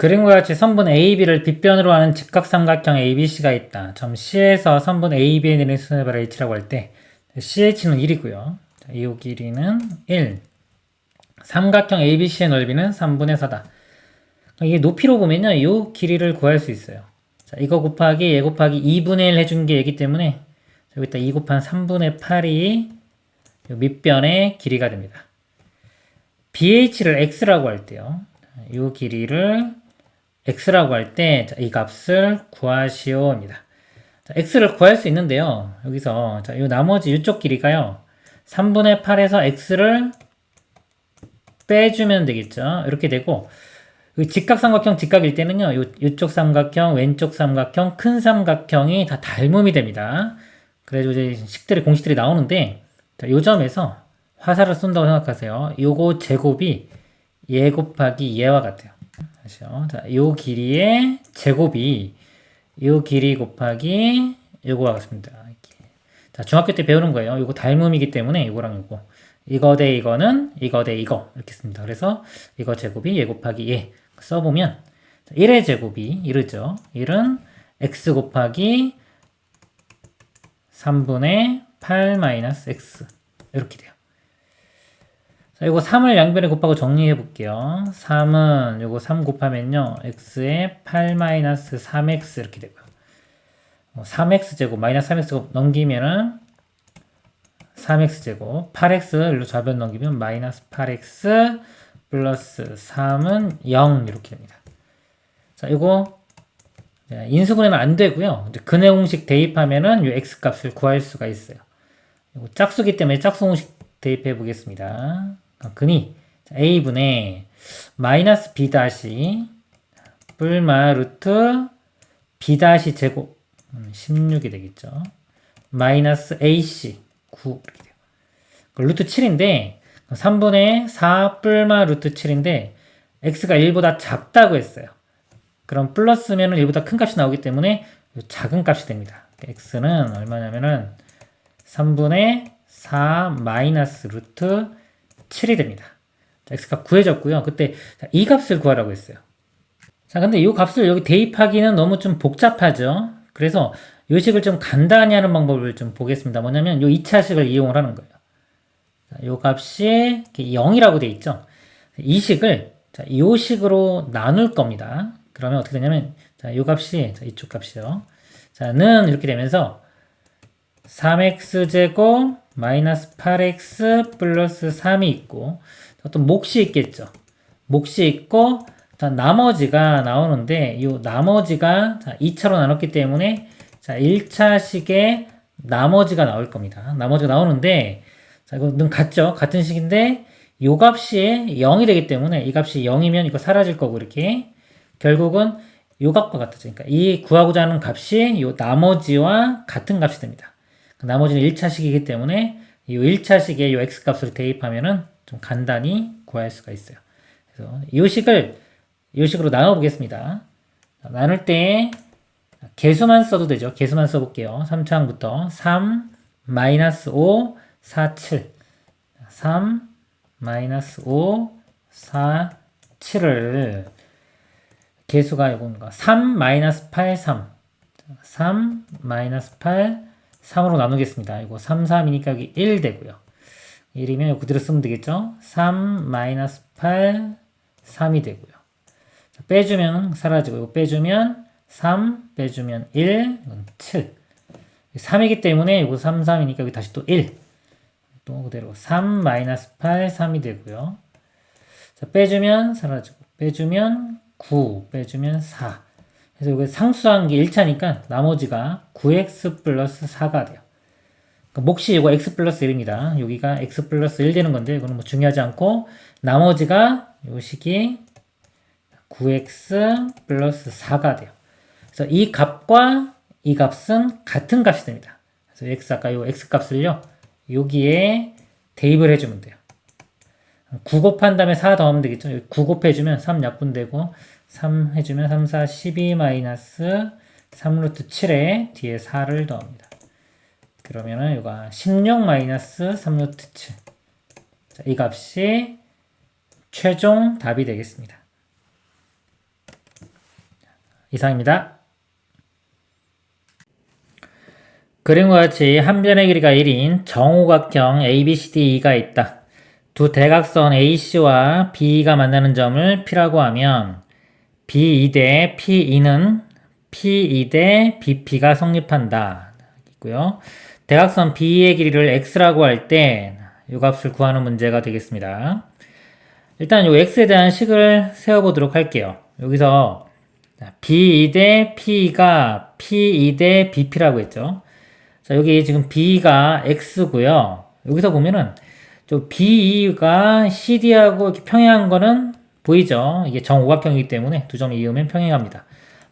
그림과 같이 선분 AB를 빗변으로 하는 직각삼각형 ABC가 있다. 점 C에서 선분 AB에 내린 수선의 H라고 할 때 CH는 1이고요. 이 길이는 1. 삼각형 ABC의 넓이는 3분의 4다. 이게 높이로 보면요. 이 길이를 구할 수 있어요. 자, 이거 곱하기 얘 곱하기 2분의 1 해준 게 얘기 때문에 여기다 2 곱한 3분의 8이 밑변의 길이가 됩니다. BH를 X라고 할 때요. 이 길이를 X라고 할 때 이 값을 구하시오입니다. 자, X를 구할 수 있는데요. 여기서 자, 이 나머지 이쪽 길이가요. 3분의 8에서 X를 빼주면 되겠죠. 이렇게 되고 직각삼각형 직각일 때는요. 이쪽 삼각형, 왼쪽 삼각형, 큰 삼각형이 다 닮음이 됩니다. 그래서 이제 공식들이 나오는데 자, 요 점에서 화살을 쏜다고 생각하세요. 요거 제곱이 얘 곱하기 얘와 같아요. 다시요. 자, 요 길이의 제곱이 요 길이 곱하기 요거와 같습니다. 이렇게. 자, 중학교 때 배우는 거예요. 요거 닮음이기 때문에 요거랑 요거. 이거 대 이거는 이거 대 이거 이렇게 씁니다. 그래서 이거 제곱이 얘 곱하기 얘 써보면 1의 제곱이 이르죠. 1은 x 곱하기 3분의 8 마이너스 x 이렇게 돼요. 자, 이거 3을 양변에 곱하고 정리해 볼게요. 3은 요거 3 곱하면요. x에 8 마이너스 3x 이렇게 되고요. 3x 제곱 마이너스 3x 제곱 넘기면은 3x 제곱 8x 일로 좌변 넘기면 마이너스 8x 플러스 3은 0 이렇게 됩니다. 자, 이거 인수분해는 안 되고요. 근해 공식 대입하면은 이 x 값을 구할 수가 있어요. 이거 짝수기 때문에 짝수 공식 대입해 보겠습니다. 근이 a분의 마이너스 b 다시 뿔마 루트 b 다시 제곱 16이 되겠죠. 마이너스 ac 9 이렇게 돼요. 루트 7인데 3분의 4 뿔마 루트 7인데 x가 1보다 작다고 했어요. 그럼 플러스면은 1보다 큰 값이 나오기 때문에 작은 값이 됩니다. x는 얼마냐면은 3분의 4 마이너스 루트 7이 됩니다. 자, x가 구해졌고요. 그때 이 값을 구하라고 했어요. 자, 근데 이 값을 여기 대입하기는 너무 좀 복잡하죠. 그래서 이 식을 좀 간단히 하는 방법을 좀 보겠습니다. 뭐냐면 이 2차식을 이용을 하는 거예요. 자, 이 값이 0이라고 돼 있죠. 이 식을 자, 이 식으로 나눌 겁니다. 그러면 어떻게 되냐면 자, 이 값이 자, 이쪽 값이요. 자, 는 이렇게 되면서 3x제곱 마이너스 8x 플러스 3이 있고 또 몫이 있겠죠. 몫이 있고 나머지가 나오는데 이 나머지가 자, 2차로 나눴기 때문에 자, 1차식에 나머지가 나올 겁니다. 나머지가 나오는데 자, 이거는 같죠. 같은 식인데 이 값이 0이 되기 때문에 이 값이 0이면 이거 사라질 거고 이렇게 결국은 이 값과 같아져. 그러니까 이 구하고자 하는 값이 이 나머지와 같은 값이 됩니다. 나머지는 1차식이기 때문에 이 1차식에 이 x값을 대입하면은 좀 간단히 구할 수가 있어요. 그래서 이 식으로 나눠 보겠습니다. 나눌 때 개수만 써도 되죠. 개수만 써볼게요. 3차항부터 3, 마이너스 5, 4, 7 3, 마이너스 5, 4, 7을 개수가 이건가 3, 마이너스 8, 3 3, 마이너스 8, 3으로 나누겠습니다. 이거 3, 3이니까 여기 1 되고요. 1이면 이거 그대로 쓰면 되겠죠? 3, 마이너스 8, 3이 되고요. 자, 빼주면 사라지고 이거 빼주면 3, 빼주면 1, 이건 7. 3이기 때문에 이거 3, 3이니까 여기 다시 또 1. 또 그대로 3, 마이너스 8, 3이 되고요. 자, 빼주면 사라지고 빼주면 9, 빼주면 4. 그래서 이거 상수한 게 1차니까 나머지가 9x 플러스 4가 돼요. 그러니까 몫이 이거 x 플러스 1입니다. 여기가 x 플러스 1 되는 건데 이거는 뭐 중요하지 않고 나머지가 요 식이 9x 플러스 4가 돼요. 그래서 이 값과 이 값은 같은 값이 됩니다. 그래서 x 아까 요 x 값을요 여기에 대입을 해주면 돼요. 9 곱한 다음에 4 더하면 되겠죠. 9 곱해주면 3 약분되고 3 해주면 3, 4, 12 마이너스 3 루트 7에 뒤에 4를 더합니다. 그러면은 이거 16 마이너스 3 루트 7. 자, 이 값이 최종 답이 되겠습니다. 이상입니다. 그림과 같이 한 변의 길이가 1인 정오각형 ABCDE가 있다. 두 대각선 AC와 BE가 만나는 점을 P라고 하면 BE 대 PE는 PE 대 BP가 성립한다. 있고요. 대각선 BE의 길이를 X라고 할 때 이 값을 구하는 문제가 되겠습니다. 일단 이 X에 대한 식을 세워보도록 할게요. 여기서 BE 대 PE가 PE 대 BP라고 했죠. 자, 여기 지금 B가 X고요. 여기서 보면은 저 BE가 CD하고 이렇게 평행한 거는 보이죠? 이게 정오각형이기 때문에 두 점을 이으면 평행합니다.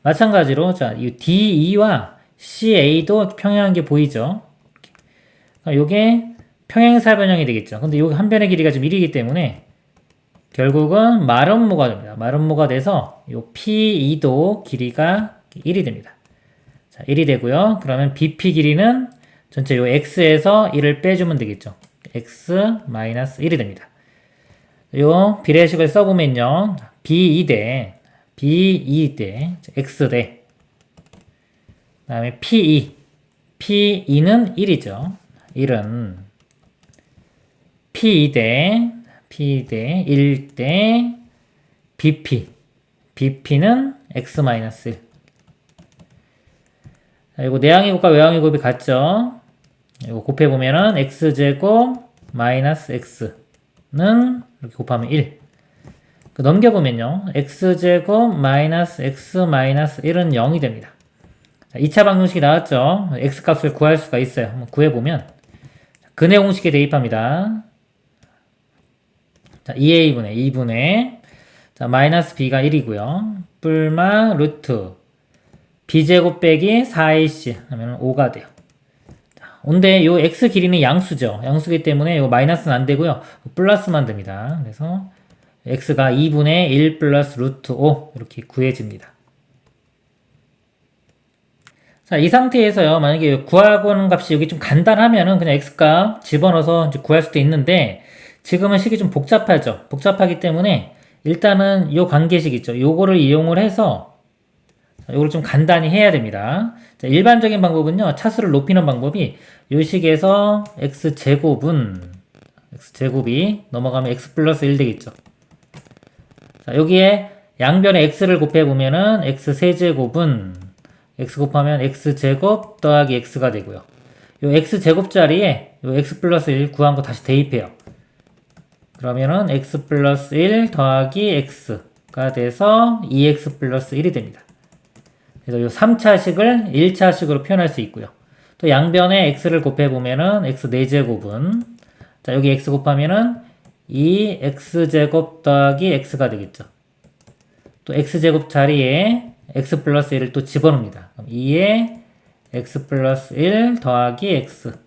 마찬가지로 자, 이 DE와 CA도 평행한 게 보이죠? 요게 평행사 변형이 되겠죠. 근데 여기 한 변의 길이가 지금 1이기 때문에 결국은 마름모가 됩니다. 마름모가 돼서 요 PE도 길이가 1이 됩니다. 자, 1이 되고요. 그러면 BP 길이는 전체 요 X에서 1을 빼주면 되겠죠. X-1이 됩니다. 요 비례식을 써보면요. B2 대 X 대 그 다음에 P2는 1이죠. 1은 P2 대 1 대 BP는 X-1. 자, 이거 내항의 곱과 외항의 곱이 같죠? 이거 곱해보면은 X제곱 마이너스 X는 이렇게 곱하면 1. 넘겨보면요. X제곱 마이너스 X 마이너스 1은 0이 됩니다. 자, 2차 방정식이 나왔죠? X값을 구할 수가 있어요. 한번 구해보면 근해 공식에 대입합니다. 자, 2A분의 자, 마이너스 B가 1이고요. 뿔마 루트 B제곱 빼기 4AC 하면 5가 돼요. 근데 요 X 길이는 양수죠. 양수기 때문에 요 마이너스는 안 되고요. 플러스만 됩니다. 그래서 X가 2분의 1 플러스 루트 5 이렇게 구해집니다. 자, 이 상태에서요. 만약에 구하고 하는 값이 여기 좀 간단하면은 그냥 X값 집어넣어서 이제 구할 수도 있는데 지금은 식이 좀 복잡하죠. 복잡하기 때문에 일단은 요 관계식 있죠. 요거를 이용을 해서 요걸 좀 간단히 해야 됩니다. 자, 일반적인 방법은요. 차수를 높이는 방법이 요 식에서 x제곱이 넘어가면 x 플러스 1 되겠죠. 자, 여기에 양변에 x를 곱해보면은 x 세제곱은 x 곱하면 x제곱 더하기 x가 되고요. 요 x제곱 자리에 요 x 플러스 1 구한 거 다시 대입해요. 그러면은 x 플러스 1 더하기 x가 돼서 2x 플러스 1이 됩니다. 그래서 요 3차식을 1차식으로 표현할 수 있고요. 또 양변에 x를 곱해보면은 x 4제곱은 자, 여기 x 곱하면은 2x제곱 더하기 x가 되겠죠. 또 x제곱 자리에 x 플러스 1을 또 집어넣습니다. 그럼 2에 x 플러스 1 더하기 x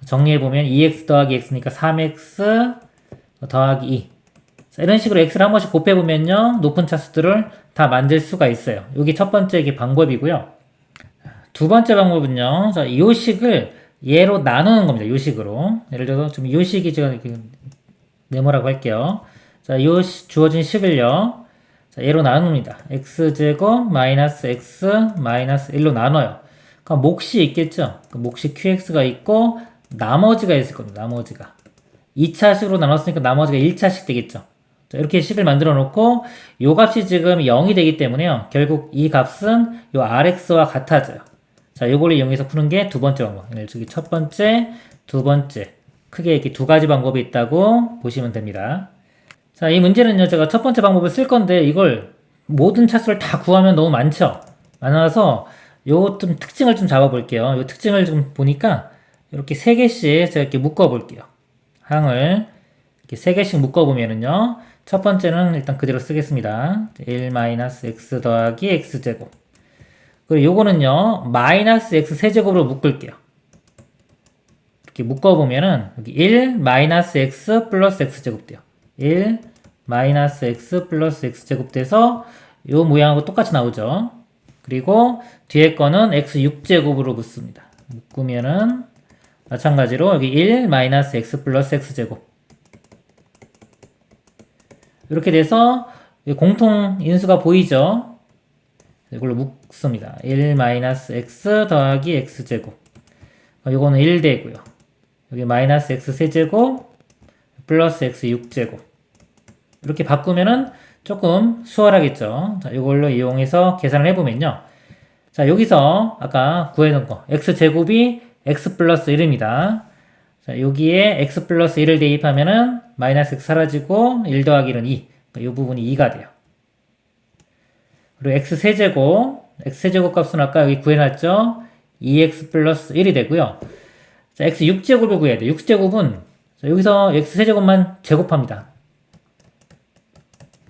정리해보면 2x 더하기 x니까 3x 더하기 2 자, 이런 식으로 x를 한 번씩 곱해보면요 높은 차수들을 다 만들 수가 있어요. 여기 첫 번째 이게 방법이고요. 두 번째 방법은요. 자, 이 식을 얘로 나누는 겁니다. 이 식으로. 예를 들어서 좀 이 식이 제가 이렇게 네모라고 할게요. 자, 이 주어진 식을요. 자, 얘로 나눕니다. x제곱 마이너스 x 마이너스 1로 나눠요. 그럼 몫이 있겠죠? 그 몫이 qx가 있고 나머지가 있을 겁니다. 나머지가. 2차식으로 나눴으니까 나머지가 1차식 되겠죠? 자, 이렇게 식을 만들어 놓고 요 값이 지금 0이 되기 때문에요. 결국 이 값은 요 rx와 같아져요. 자, 요걸 이용해서 푸는 게 두 번째 방법. 저기 첫 번째, 두 번째. 크게 이렇게 두 가지 방법이 있다고 보시면 됩니다. 자, 이 문제는요, 제가 첫 번째 방법을 쓸 건데, 이걸 모든 차수를 다 구하면 너무 많죠? 많아서, 요 좀 특징을 좀 잡아볼게요. 요 특징을 좀 보니까, 이렇게 세 개씩 제가 이렇게 묶어볼게요. 항을 이렇게 세 개씩 묶어보면은요, 첫 번째는 일단 그대로 쓰겠습니다. 1-x 더하기 x제곱. 그리고 요거는요, 마이너스 x 세제곱으로 묶을게요. 이렇게 묶어보면은, 여기 1-x 플러스 x제곱 돼요. 1-x 플러스 x제곱 돼서 요 모양하고 똑같이 나오죠. 그리고 뒤에 거는 x6제곱으로 묶습니다. 묶으면은 마찬가지로 여기 1-x 플러스 x제곱 이렇게 돼서 공통 인수가 보이죠. 이걸로 묶습니다. 1-x 더하기 x제곱. 요거는 1 되고요. 여기 마이너스 x 세제곱 플러스 x 6제곱. 이렇게 바꾸면은 조금 수월하겠죠. 자, 이걸로 이용해서 계산을 해보면요. 자, 여기서 아까 구해놓은 거 x제곱이 x 플러스 1입니다. 자, 여기에 x 플러스 1을 대입하면은 마이너스 x 사라지고 1 더하기 1은 2. 그러니까 이 부분이 2가 돼요. 그리고 x세제곱 값은 아까 여기 구해놨죠? 2x 플러스 1이 되고요. 자, x 6제곱을 구해야 돼요. 6제곱은 여기서 x세제곱만 제곱합니다.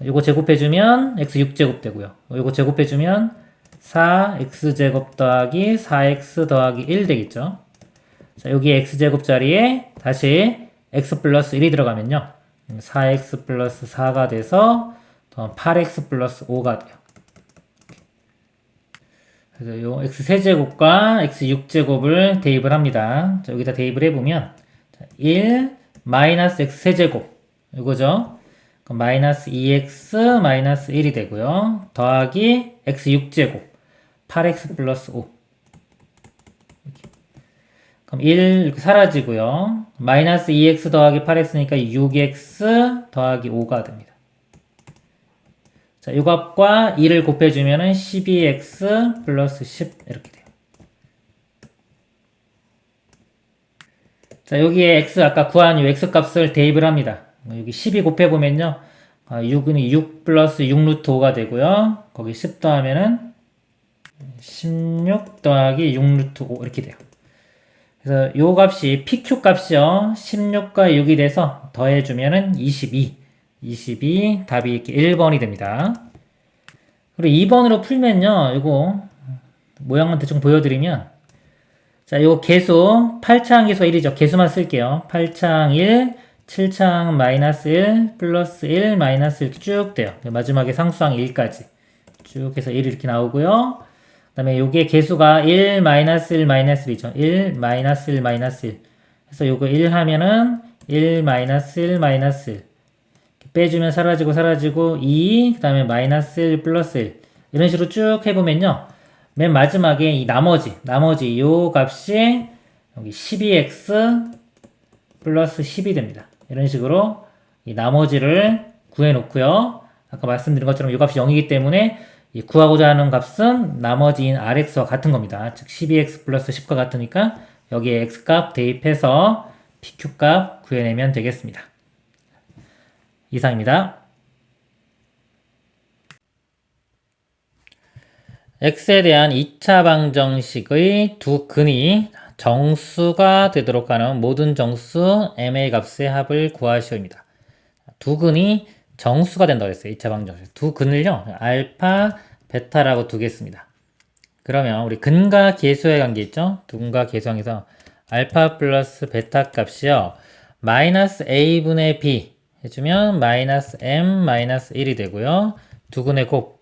요거 제곱해주면 x 6제곱 되고요. 요거 제곱해주면 4x제곱 더하기 4x 더하기 1 되겠죠. 자, 여기 x제곱 자리에 다시 x 플러스 1이 들어가면요. 4x 플러스 4가 돼서 8x 플러스 5가 돼요. 그래서 요 x세제곱과 x6제곱을 대입을 합니다. 자, 여기다 대입을 해보면 1 마이너스 x세제곱 이거죠. 그럼 마이너스 2x 마이너스 1이 되고요. 더하기 x6제곱 8x 플러스 5. 그럼 1 이렇게 사라지고요. 마이너스 2x 더하기 8x니까 6x 더하기 5가 됩니다. 자, 이 값과 2를 곱해주면은 12x 플러스 10 이렇게 돼요. 자, 여기에 x 아까 구한 이 x 값을 대입을 합니다. 여기 12 곱해보면요. 6은 6 플러스 6 루트 5가 되고요. 거기 10 더하면은 16 더하기 6 루트 5 이렇게 돼요. 그래서 요 값이 PQ 값이요. 16과 6이 돼서 더해주면은 22 답이 이렇게 1번이 됩니다. 그리고 2번으로 풀면요. 이거 모양만 대충 보여드리면 자, 요거 개수 8창 계수가 1이죠. 개수만 쓸게요. 8창 1, 7창 마이너스 1, 플러스 1, 마이너스 1 쭉 돼요. 마지막에 상수항 1까지 쭉 해서 1 이렇게 나오고요. 그 다음에 요게 개수가 1, 마이너스 1, 마이너스 1이죠. 1, 마이너스 1, 마이너스 1. 그래서 요거 1 하면은 1, 마이너스 1, 마이너스 1. 빼주면 사라지고 2, 그 다음에 마이너스 1, 플러스 1. 이런 식으로 쭉 해보면요. 맨 마지막에 이 나머지 요 값이 여기 12x 플러스 10이 됩니다. 이런 식으로 이 나머지를 구해놓고요. 아까 말씀드린 것처럼 이 값이 0이기 때문에 이 구하고자 하는 값은 나머지인 rx와 같은 겁니다. 즉 12x 플러스 10과 같으니까 여기에 x값 대입해서 pq값 구해내면 되겠습니다. 이상입니다. x에 대한 2차 방정식의 두 근이 정수가 되도록 하는 모든 정수 m의 값의 합을 구하시오입니다. 두 근이 정수가 된다고 했어요. 2차 방정식. 두 근을요. 알파, 베타라고 두겠습니다. 그러면 우리 근과 계수의 관계 있죠? 근과 계수항에서 알파 플러스 베타 값이요. 마이너스 a분의 b 해주면 마이너스 m 마이너스 1이 되고요. 두 근의 곱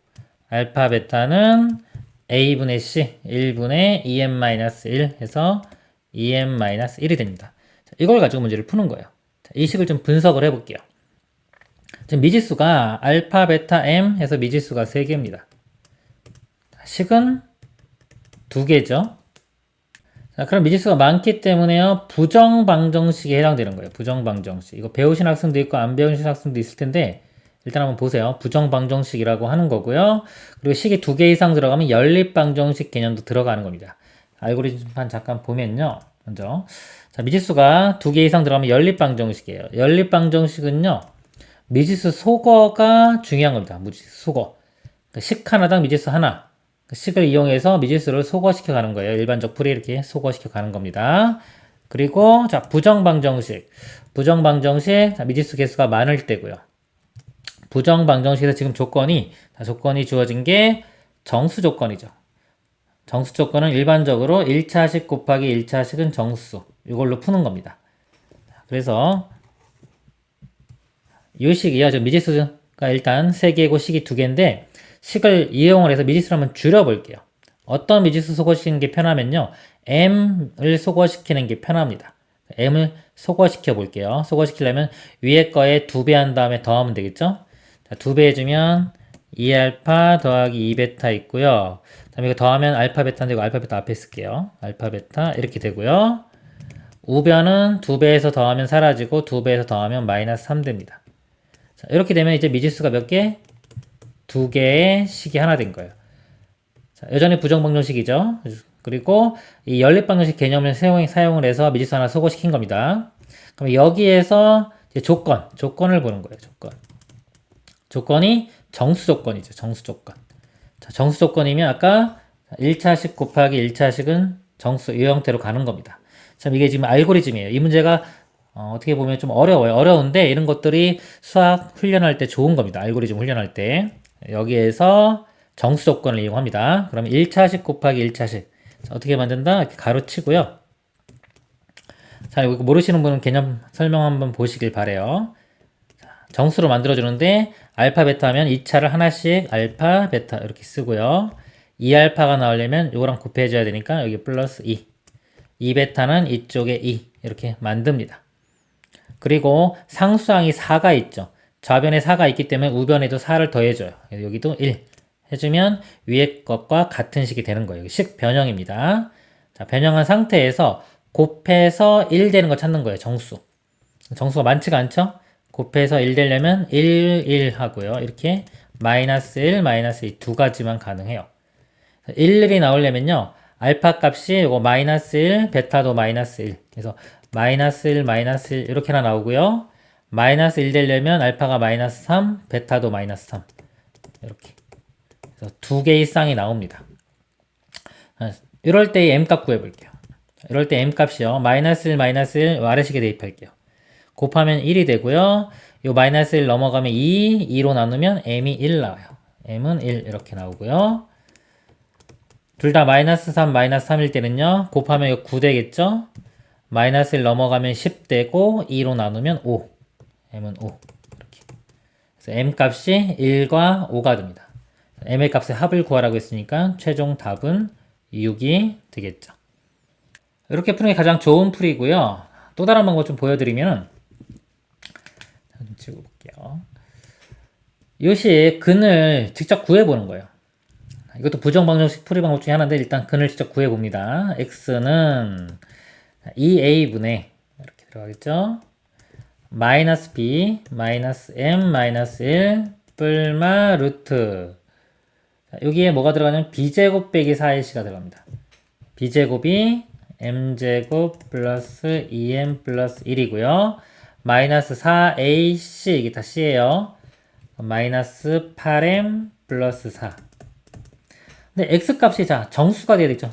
알파 베타는 a분의 c 1분의 2m 마이너스 1 해서 2m 마이너스 1이 됩니다. 자, 이걸 가지고 문제를 푸는 거예요. 자, 이 식을 좀 분석을 해볼게요. 지금 미지수가 알파 베타 m 해서 미지수가 3개입니다. 식은 2개죠. 자, 그럼 미지수가 많기 때문에요. 부정방정식에 해당되는 거예요. 부정방정식. 이거 배우신 학생도 있고 안 배우신 학생도 있을 텐데 일단 한번 보세요. 부정방정식이라고 하는 거고요. 그리고 식이 2개 이상 들어가면 연립방정식 개념도 들어가는 겁니다. 알고리즘판 잠깐 보면요. 먼저 자, 미지수가 2개 이상 들어가면 연립방정식이에요. 연립방정식은요. 미지수 소거가 중요한 겁니다. 미지수 소거. 그러니까 식 하나당 미지수 하나. 식을 이용해서 미지수를 소거시켜 가는 거예요. 일반적 풀이 이렇게 소거시켜 가는 겁니다. 그리고 자, 부정방정식. 자, 미지수 개수가 많을 때고요. 부정방정식에서 지금 조건이 주어진 게 정수 조건이죠. 정수 조건은 일반적으로 1차식 곱하기 1차식은 정수. 이걸로 푸는 겁니다. 그래서 이 식이요. 지금 미지수가 일단 3개고 식이 2개인데 식을 이용을 해서 미지수를 한번 줄여볼게요. 어떤 미지수 소거시키는 게 편하면요. m을 소거시키는 게 편합니다. m을 소거시켜 볼게요. 소거시키려면 위에 거에 2배 한 다음에 더하면 되겠죠? 자, 2배 해주면 2알파 더하기 2베타 있고요. 다음에 이거 더하면 알파 베타인데 이거 알파 베타 앞에 쓸게요. 알파 베타 이렇게 되고요. 우변은 2배에서 더하면 사라지고 2배에서 더하면 마이너스 3 됩니다. 자, 이렇게 되면 이제 미지수가 몇 개? 2개의 식이 하나 된 거예요. 자, 여전히 부정방정식이죠. 그리고 이 연립방정식 개념을 사용을 해서 미지수 하나 소거시킨 겁니다. 그럼 여기에서 이제 조건을 보는 거예요. 조건이 정수 조건이죠. 정수 조건. 자, 정수 조건이면 아까 1차식 곱하기 1차식은 정수 이 형태로 가는 겁니다. 참 이게 지금 알고리즘이에요. 이 문제가 어떻게 보면 좀 어려워요. 어려운데 이런 것들이 수학 훈련할 때 좋은 겁니다. 알고리즘 훈련할 때. 여기에서 정수 조건을 이용합니다. 그러면 1차식 곱하기 1차식. 자, 어떻게 만든다? 이렇게 가로치고요. 자, 이거 모르시는 분은 개념 설명 한번 보시길 바래요. 정수로 만들어주는데 알파 베타 하면 2차를 하나씩 알파 베타 이렇게 쓰고요. 2알파가 나오려면 이거랑 곱해줘야 되니까 여기 플러스 2. 2베타는 이쪽에 2 이렇게 만듭니다. 그리고 상수항이 4가 있죠. 좌변에 4가 있기 때문에 우변에도 4를 더해줘요. 여기도 1 해주면 위에 것과 같은 식이 되는 거예요. 식 변형입니다. 자, 변형한 상태에서 곱해서 1 되는 거 찾는 거예요. 정수가 많지가 않죠? 곱해서 1 되려면 1 하고요. 이렇게 마이너스 1, 마이너스 2 두 가지만 가능해요. 1이 나오려면요. 알파 값이 이거 마이너스 1, 베타도 마이너스 1. 그래서 마이너스 1, 마이너스 1 이렇게나 나오고요. 마이너스 1 되려면 알파가 마이너스 3, 베타도 마이너스 3. 이렇게. 그래서 두 개의 쌍이 나옵니다. 이럴 때 m값 구해볼게요. 이럴 때 m값이요. 마이너스 1, 마이너스 1 아래식에 대입할게요. 곱하면 1이 되고요. 요 마이너스 1 넘어가면 2로 나누면 m이 1 나와요. m은 1 이렇게 나오고요. 둘 다 마이너스 3, 마이너스 3일 때는요. 곱하면 이거 9 되겠죠? 마이너스 1 넘어가면 10 되고 2로 나누면 5. m은 5. 이렇게. 그래서 m 값이 1과 5가 됩니다. m의 값의 합을 구하라고 했으니까 최종 답은 6이 되겠죠. 이렇게 푸는 게 가장 좋은 풀이고요. 또 다른 방법 좀 보여드리면 좀 찍어볼게요. 요시 근을 직접 구해보는 거예요. 이것도 부정방정식 풀이 방법 중에 하나인데 일단 근을 직접 구해봅니다. x는 2a분의 이렇게 들어가겠죠. 마이너스 b 마이너스 m 마이너스 1 뿔마 루트. 여기에 뭐가 들어가냐면 b제곱 빼기 4ac가 들어갑니다. b제곱이 m제곱 플러스 2m 플러스 1이고요. 마이너스 4ac 이게 다 c예요. 마이너스 8m 플러스 4. 근데 x값이 자 정수가 돼야 되죠.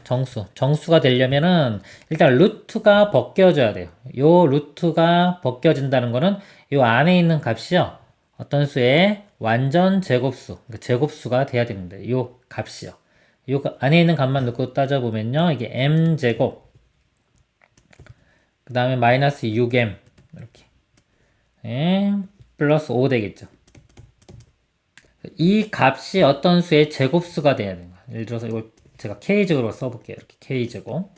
정수가 되려면은 일단 루트가 벗겨져야 돼요. 요 루트가 벗겨진다는 거는 요 안에 있는 값이요. 어떤 수의 완전 제곱수, 그러니까 제곱수가 돼야 됩니다. 요 값이요. 요 안에 있는 값만 넣고 따져보면요. 이게 m제곱 그 다음에 마이너스 6m 이렇게 플러스 5 되겠죠. 이 값이 어떤 수의 제곱수가 돼야 됩니다. 예를 들어서 이걸 제가 k제곱으로 써볼게요. 이렇게 k제곱.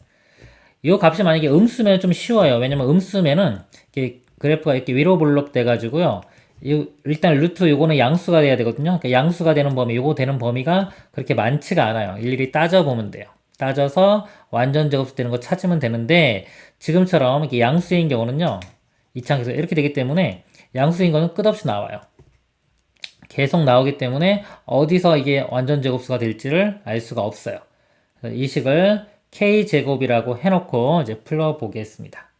이 값이 만약에 음수면 좀 쉬워요. 왜냐면 음수면은 이렇게 그래프가 이렇게 위로 볼록 돼가지고요. 일단 루트 요거는 양수가 돼야 되거든요. 그러니까 양수가 되는 범위, 요거 되는 범위가 그렇게 많지가 않아요. 일일이 따져보면 돼요. 따져서 완전 제곱수 되는 거 찾으면 되는데 지금처럼 이렇게 양수인 경우는요. 이창에서 이렇게 되기 때문에 양수인 거는 끝없이 나와요. 계속 나오기 때문에 어디서 이게 완전 제곱수가 될지를 알 수가 없어요. 이 식을 k제곱이라고 해놓고 이제 풀어보겠습니다.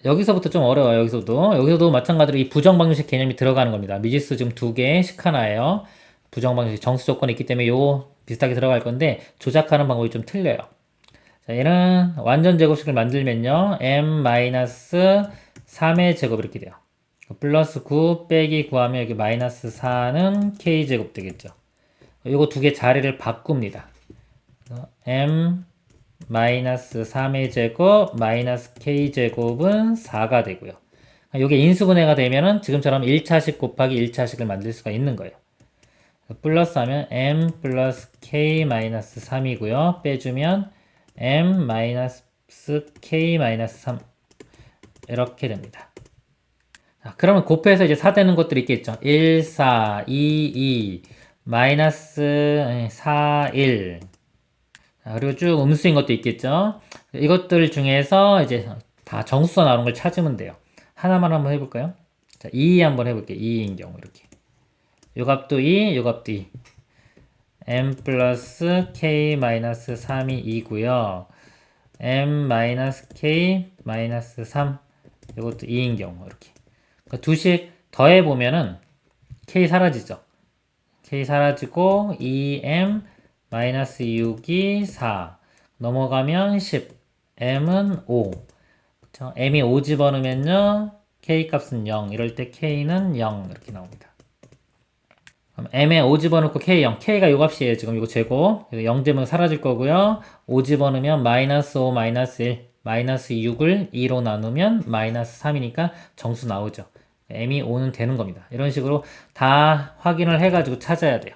여기서부터 좀 어려워요. 여기서도 마찬가지로 이 부정방정식 개념이 들어가는 겁니다. 미지수 지금 2개, 식 하나예요. 부정방정식 정수 조건이 있기 때문에 요거 비슷하게 들어갈 건데 조작하는 방법이 좀 틀려요. 자, 얘는 완전 제곱식을 만들면요. m-3의 제곱 이렇게 돼요. 플러스 9 빼기 9하면 여기 마이너스 4는 k제곱 되겠죠. 요거 두 개 자리를 바꿉니다. m 마이너스 3의 제곱 마이너스 k제곱은 4가 되고요. 요게 인수분해가 되면은 지금처럼 1차식 곱하기 1차식을 만들 수가 있는 거예요. 플러스 하면 m 플러스 k 마이너스 3이고요. 빼주면 m 마이너스 k 마이너스 3 이렇게 됩니다. 자, 그러면 곱해서 이제 4 되는 것들이 있겠죠. 1, 4, 2, 2, 마이너스 4, 1. 그리고 쭉 음수인 것도 있겠죠. 이것들 중에서 이제 다 정수가 나오는 걸 찾으면 돼요. 하나만 한번 해볼까요? 자, 2 한번 해볼게요. 2인 경우 이렇게. 요 값도 2, 요 값도 2. m 플러스 k 마이너스 3이 2고요. m 마이너스 k 마이너스 3 이것도 2인 경우 이렇게. 그러니까 두식 더해보면은 k 사라지죠. k 사라지고 2m 마이너스 6이 4 넘어가면 10 m은 5 그쵸? m이 5 집어넣으면요 k 값은 0 이럴 때 k는 0 이렇게 나옵니다. 그럼 m에 5 집어넣고 k 0 k가 요 값이에요. 지금 이거 제곱 0 되면 사라질 거고요. 5 집어넣으면 마이너스 5 마이너스 1 마이너스 6을 2로 나누면 마이너스 3이니까 정수 나오죠. m이 5는 되는 겁니다. 이런 식으로 다 확인을 해가지고 찾아야 돼요.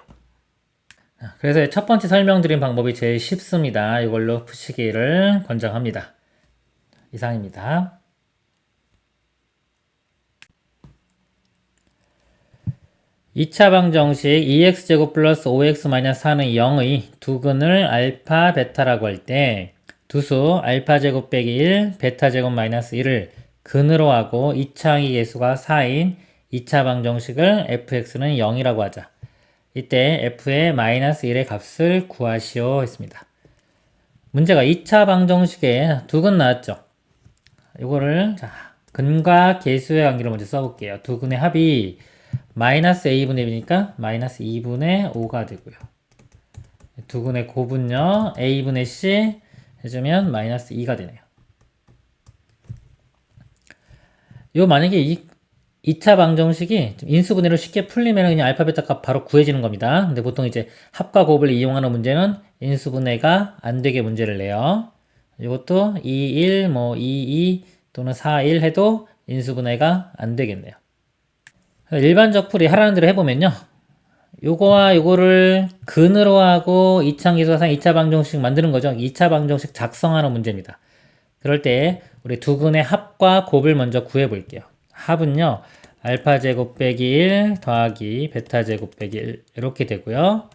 그래서 첫 번째 설명드린 방법이 제일 쉽습니다. 이걸로 푸시기를 권장합니다. 이상입니다. (2차) 방정식 2x제곱 플러스 5x 마이너스 4는 0의 두근을 알파 베타라고 할 때 두수 알파제곱 빼기 1 베타제곱 마이너스 1을 근으로 하고 2차항의 개수가 4인 2차 방정식을 fx는 0이라고 하자. 이때 f의 마이너스 1의 값을 구하시오 했습니다. 문제가 2차 방정식에 두근 나왔죠. 이거를 자, 근과 개수의 관계를 먼저 써볼게요. 두근의 합이 마이너스 a분의 b니까 마이너스 2분의 5가 되고요. 두근의 곱은요 a분의 c 해주면 마이너스 2가 되네요. 요 만약에 이 2차 방정식이 인수분해로 쉽게 풀리면 그냥 알파 베타 값 바로 구해지는 겁니다. 근데 보통 이제 합과 곱을 이용하는 문제는 인수분해가 안 되게 문제를 내요. 이것도 2, 1, 뭐 2, 2 또는 4, 1 해도 인수분해가 안 되겠네요. 일반적 풀이 하라는 대로 해보면요. 요거와 요거를 근으로 하고 2차 기수상 2차 방정식 만드는 거죠. 2차 방정식 작성하는 문제입니다. 그럴 때 우리 두 근의 합과 곱을 먼저 구해볼게요. 합은요. 알파 제곱 빼기 1 더하기 베타 제곱 빼기 1 이렇게 되고요.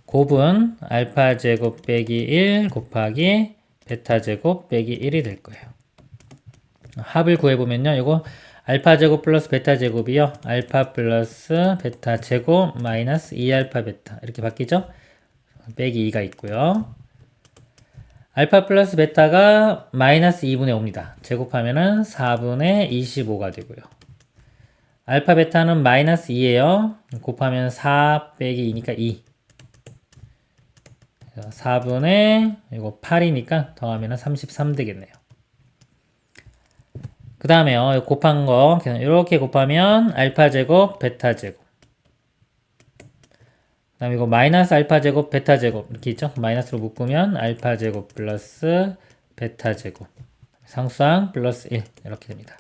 곱은 알파 제곱 빼기 1 곱하기 베타 제곱 빼기 1이 될 거예요. 합을 구해보면요. 이거 알파 제곱 플러스 베타 제곱이요. 알파 플러스 베타 제곱 마이너스 2알파 베타 이렇게 바뀌죠. 빼기 2가 있고요. 알파 플러스 베타가 마이너스 2분의 5입니다. 제곱하면은 4분의 25가 되고요. 알파 베타는 마이너스 2예요. 곱하면 4 빼기 2니까 2. 4분의 이거 8이니까 더하면 33 되겠네요. 그 다음에요. 곱한 거 이렇게 곱하면 알파 제곱 베타 제곱. 그 다음에 이거 마이너스 알파 제곱 베타 제곱 이렇게 있죠. 마이너스로 묶으면 알파 제곱 플러스 베타 제곱 상수항 플러스 1 이렇게 됩니다.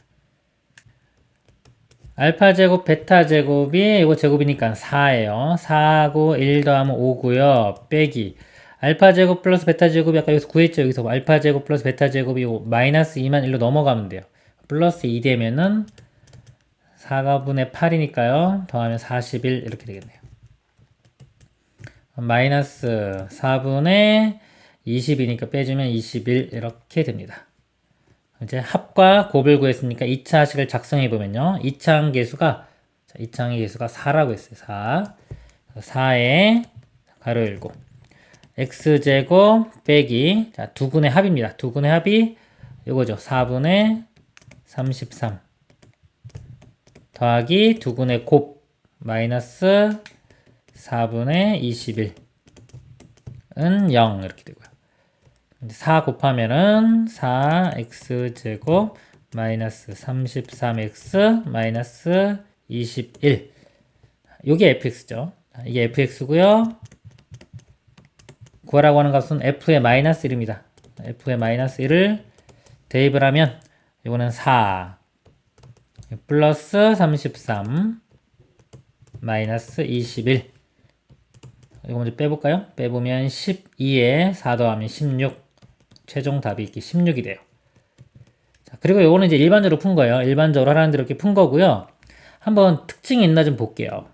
알파 제곱 베타 제곱이 이거 제곱이니까 4예요. 4하고 1 더하면 5고요. 빼기 알파 제곱 플러스 베타 제곱이 아까 여기서 구했죠. 여기서 알파 제곱 플러스 베타 제곱이 마이너스 2만 1로 넘어가면 돼요. 플러스 2 되면은 4가분의 8이니까요. 더하면 41 이렇게 되겠네요. 마이너스 4분의 20이니까 빼주면 21 이렇게 됩니다. 이제 합과 곱을 구했으니까 2차 식을 작성해보면요. 2차항 개수가 2차항의 개수가 4라고 했어요. 4. 4에 가로 열고 x제곱 빼기 자, 두근의 합입니다. 두근의 합이 이거죠. 4분의 33 더하기 두근의 곱 마이너스 4분의 21은 0 이렇게 되고요. 4 곱하면은 4x제곱 마이너스 33x 마이너스 21 요게 fx죠. 이게 fx고요. 구하라고 하는 값은 f의 마이너스 1입니다. f의 마이너스 1을 대입을 하면 이거는 4 플러스 33 마이너스 21 이거 먼저 빼볼까요? 빼보면 12에 4 더하면 16 최종 답이 이렇게 16이 돼요. 자, 그리고 이거는 이제 일반적으로 푼 거예요. 일반적으로 하라는 대로 이렇게 푼 거고요. 한번 특징이 있나 좀 볼게요.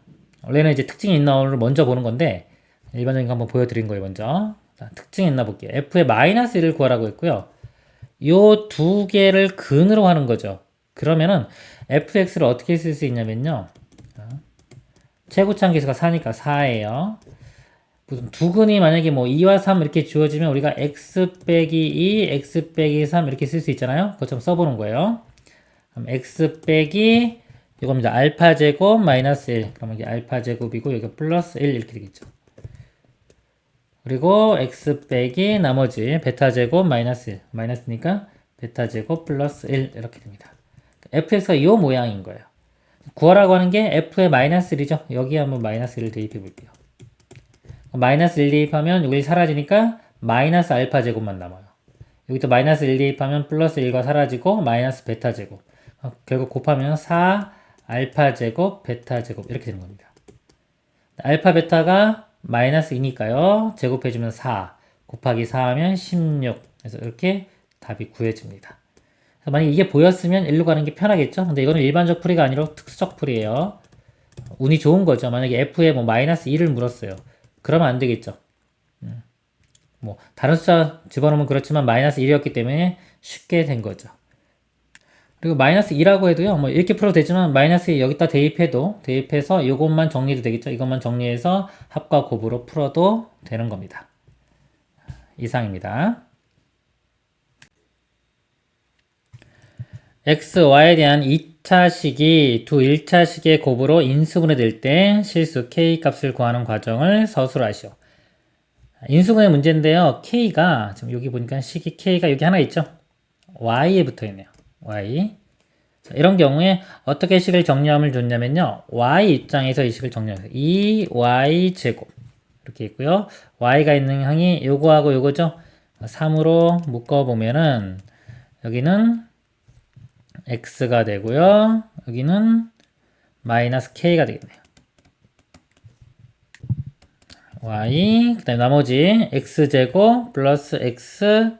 원래는 이제 특징이 있나 를 먼저 보는 건데 일반적인 거 한번 보여드린 거예요. 먼저 자, 특징이 있나 볼게요. f의 마이너스 1을 구하라고 했고요. 요 두 개를 근으로 하는 거죠. 그러면은 fx를 어떻게 쓸 수 있냐면요. 최고차항계수가 4니까 4예요. 무슨 두 근이 만약에 뭐 2와 3 이렇게 주어지면 우리가 x 빼기 2, x 빼기 3 이렇게 쓸 수 있잖아요. 그것처럼 써보는 거예요. 그럼 x 빼기 이겁니다. 알파 제곱 마이너스 1. 그러면 이게 알파 제곱이고 여기 플러스 1 이렇게 되겠죠. 그리고 x 빼기 나머지 베타 제곱 마이너스 1. 마이너스니까 베타 제곱 플러스 1 이렇게 됩니다. fx가 이 모양인 거예요. 구하라고 하는 게 f의 마이너스 1이죠. 여기 한번 마이너스 1을 대입해 볼게요. 마이너스 1 대입하면 여기 사라지니까 마이너스 알파 제곱만 남아요. 여기 또 마이너스 1 대입하면 플러스 1과 사라지고 마이너스 베타 제곱. 결국 곱하면 4 알파 제곱 베타 제곱 이렇게 되는 겁니다. 알파 베타가 마이너스 2니까요. 제곱해주면 4 곱하기 4 하면 16. 그래서 이렇게 답이 구해집니다. 만약에 이게 보였으면 일로 가는 게 편하겠죠? 근데 이거는 일반적 풀이가 아니라 특수적 풀이에요. 운이 좋은 거죠. 만약에 f에 뭐 마이너스 2를 물었어요. 그러면 안 되겠죠. 뭐 다른 숫자 집어넣으면 그렇지만 마이너스 1이었기 때문에 쉽게 된 거죠. 그리고 마이너스 2라고 해도요. 뭐 이렇게 풀어도 되지만 마이너스 2 여기다 대입해서 이것만 정리도 되겠죠. 이것만 정리해서 합과 곱으로 풀어도 되는 겁니다. 이상입니다. x, y에 대한 2차식이 두 1차식의 곱으로 인수분해 될 때 실수 k 값을 구하는 과정을 서술하시오. 인수분해 문제인데요. k가 지금 여기 보니까 식이 k가 여기 하나 있죠. y에 붙어 있네요. y. 자, 이런 경우에 어떻게 식을 정리함을 줬냐면요. y 입장에서 이 식을 정리하세요. 2y 제곱 이렇게 있고요. y가 있는 항이 요거하고 요거죠. 3으로 묶어보면은 여기는 x가 되고요. 여기는 마이너스 k가 되겠네요. y 그 다음에 나머지 x제곱 플러스 x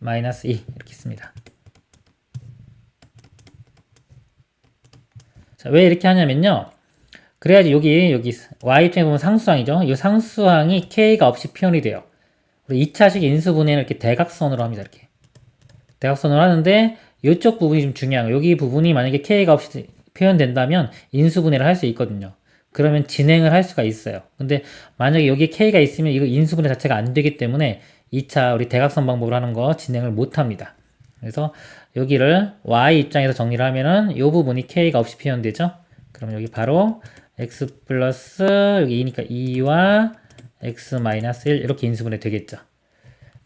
마이너스 2 이렇게 씁니다. 자, 왜 이렇게 하냐면요. 그래야지 여기 y 입장에 보면 상수항이죠. 이 상수항이 k가 없이 표현이 돼요. 우리 2차식 인수분해는 이렇게 대각선으로 합니다. 이렇게 대각선으로 하는데 이쪽 부분이 좀 중요한 거예요. 여기 부분이 만약에 k가 없이 표현된다면 인수분해를 할 수 있거든요. 그러면 진행을 할 수가 있어요. 근데 만약에 여기 k가 있으면 이거 인수분해 자체가 안 되기 때문에 2차 우리 대각선 방법으로 하는 거 진행을 못 합니다. 그래서 여기를 y 입장에서 정리를 하면은 이 부분이 k가 없이 표현되죠. 그럼 여기 바로 x 플러스 여기 2니까 2와 x 마이너스 1 이렇게 인수분해 되겠죠.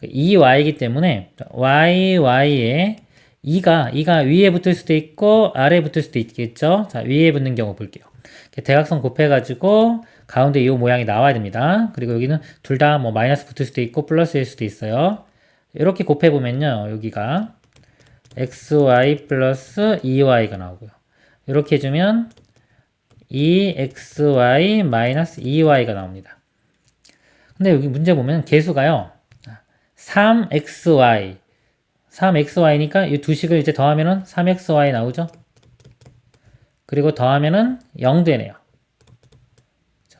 2y이기 때문에 y에 2가 위에 붙을 수도 있고 아래에 붙을 수도 있겠죠. 자, 위에 붙는 경우 볼게요. 대각선 곱해가지고 가운데 이 모양이 나와야 됩니다. 그리고 여기는 둘 다 뭐 마이너스 붙을 수도 있고 플러스일 수도 있어요. 이렇게 곱해보면요. 여기가 xy 플러스 2y가 나오고요. 이렇게 해주면 2xy 마이너스 2y가 나옵니다. 근데 여기 문제 보면 개수가요. 3xy니까 이 두 식을 이제 더하면은 3xy 나오죠. 그리고 더하면은 0 되네요.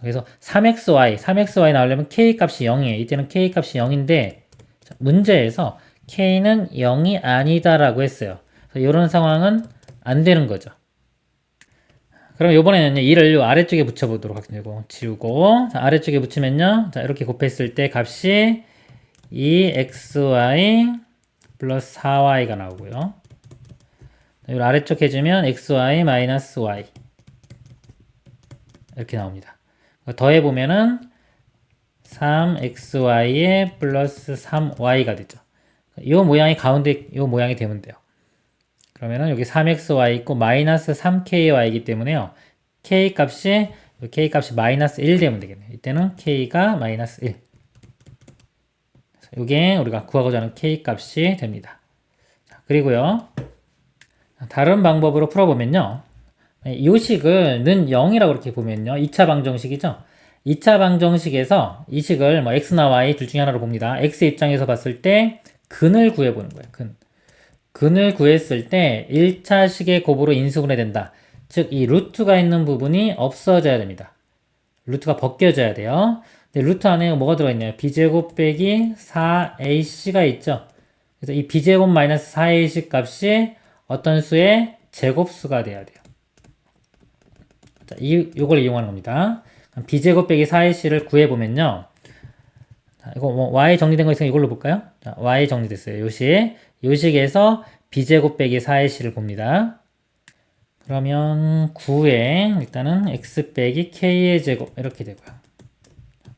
그래서 3xy 나오려면 k 값이 0이에요. 이때는 k 값이 0인데 문제에서 k는 0이 아니다라고 했어요. 그래서 이런 상황은 안 되는 거죠. 그럼 이번에는 2를 아래쪽에 붙여보도록 하겠습니다. 이거 지우고 자, 아래쪽에 붙이면요. 자, 이렇게 곱했을 때 값이 2xy 플러스 4y가 나오고요. 이 아래쪽 해주면 xy 마이너스 y 이렇게 나옵니다. 더해보면은 3xy에 플러스 3y가 되죠. 이 모양이 가운데 이 모양이 되면 돼요. 그러면은 여기 3xy 있고 마이너스 3ky이기 때문에요. k 값이 마이너스 1 되면 되겠네요. 이때는 k가 마이너스 1. 이게 우리가 구하고자 하는 k 값이 됩니다. 자, 그리고요. 다른 방법으로 풀어보면요. 이 식을 는 0이라고 이렇게 보면요. 2차 방정식이죠. 2차 방정식에서 이 식을 뭐 x나 y 둘 중에 하나로 봅니다. x 입장에서 봤을 때 근을 구해보는 거예요. 근을 구했을 때 1차식의 곱으로 인수분해 된다. 즉 이 루트가 있는 부분이 없어져야 됩니다. 루트가 벗겨져야 돼요. 근데 루트 안에 뭐가 들어있냐요? b제곱 빼기 4ac가 있죠. 그래서 이 b제곱 마이너스 4ac 값이 어떤 수의 제곱수가 돼야 돼요. 자, 요걸 이용하는 겁니다. b제곱 빼기 4ac를 구해보면요. 자, 이거 뭐 y 정리된 거 있으면 이걸로 볼까요? 자, y 정리됐어요. 요식에서 b제곱 빼기 4ac를 봅니다. 그러면 9에 일단은 x 빼기 k의 제곱 이렇게 되고요.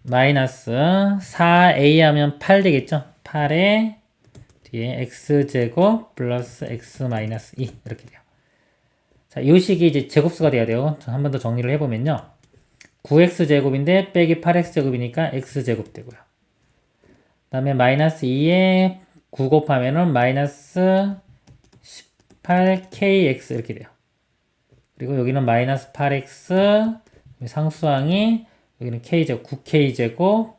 마이너스 4a 하면 8 되겠죠? 8에 뒤에 x제곱 플러스 x 마이너스 2 이렇게 돼요. 자, 이 식이 이제 제곱수가 돼야 돼요. 한 번 더 정리를 해보면요. 9x제곱인데 빼기 8x제곱이니까 x제곱 되고요. 그 다음에 마이너스 2에 9 곱하면은 마이너스 18kx 이렇게 돼요. 그리고 여기는 마이너스 8x 상수항이 여기는 k제곱 9k제곱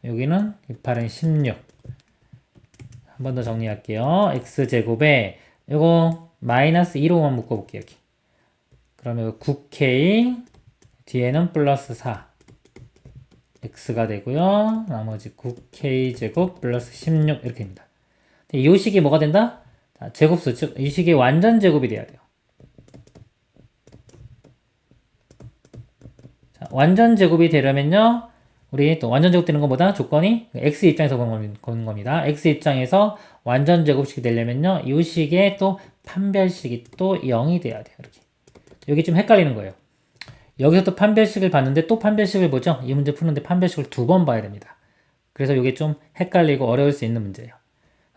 여기는 8은 16 한 번 더 정리할게요. x제곱에 이거 마이너스 2로만 묶어볼게요. 여기. 그러면 9k 뒤에는 플러스 4 x가 되고요. 나머지 9k제곱 플러스 16 이렇게 됩니다. 이 식이 뭐가 된다? 자, 제곱수, 즉 이 식이 완전 제곱이 돼야 돼요. 자, 완전 제곱이 되려면요. 우리 또 완전 제곱 되는 것보다 조건이 x 입장에서 보는 겁니다. x 입장에서 완전 제곱식이 되려면요. 이 식의 또 판별식이 또 0이 돼야 돼요. 이렇게. 여기 좀 헷갈리는 거예요. 여기서 또 판별식을 봤는데 또 판별식을 보죠. 이 문제 푸는데 판별식을 2번 봐야 됩니다. 그래서 이게 좀 헷갈리고 어려울 수 있는 문제예요.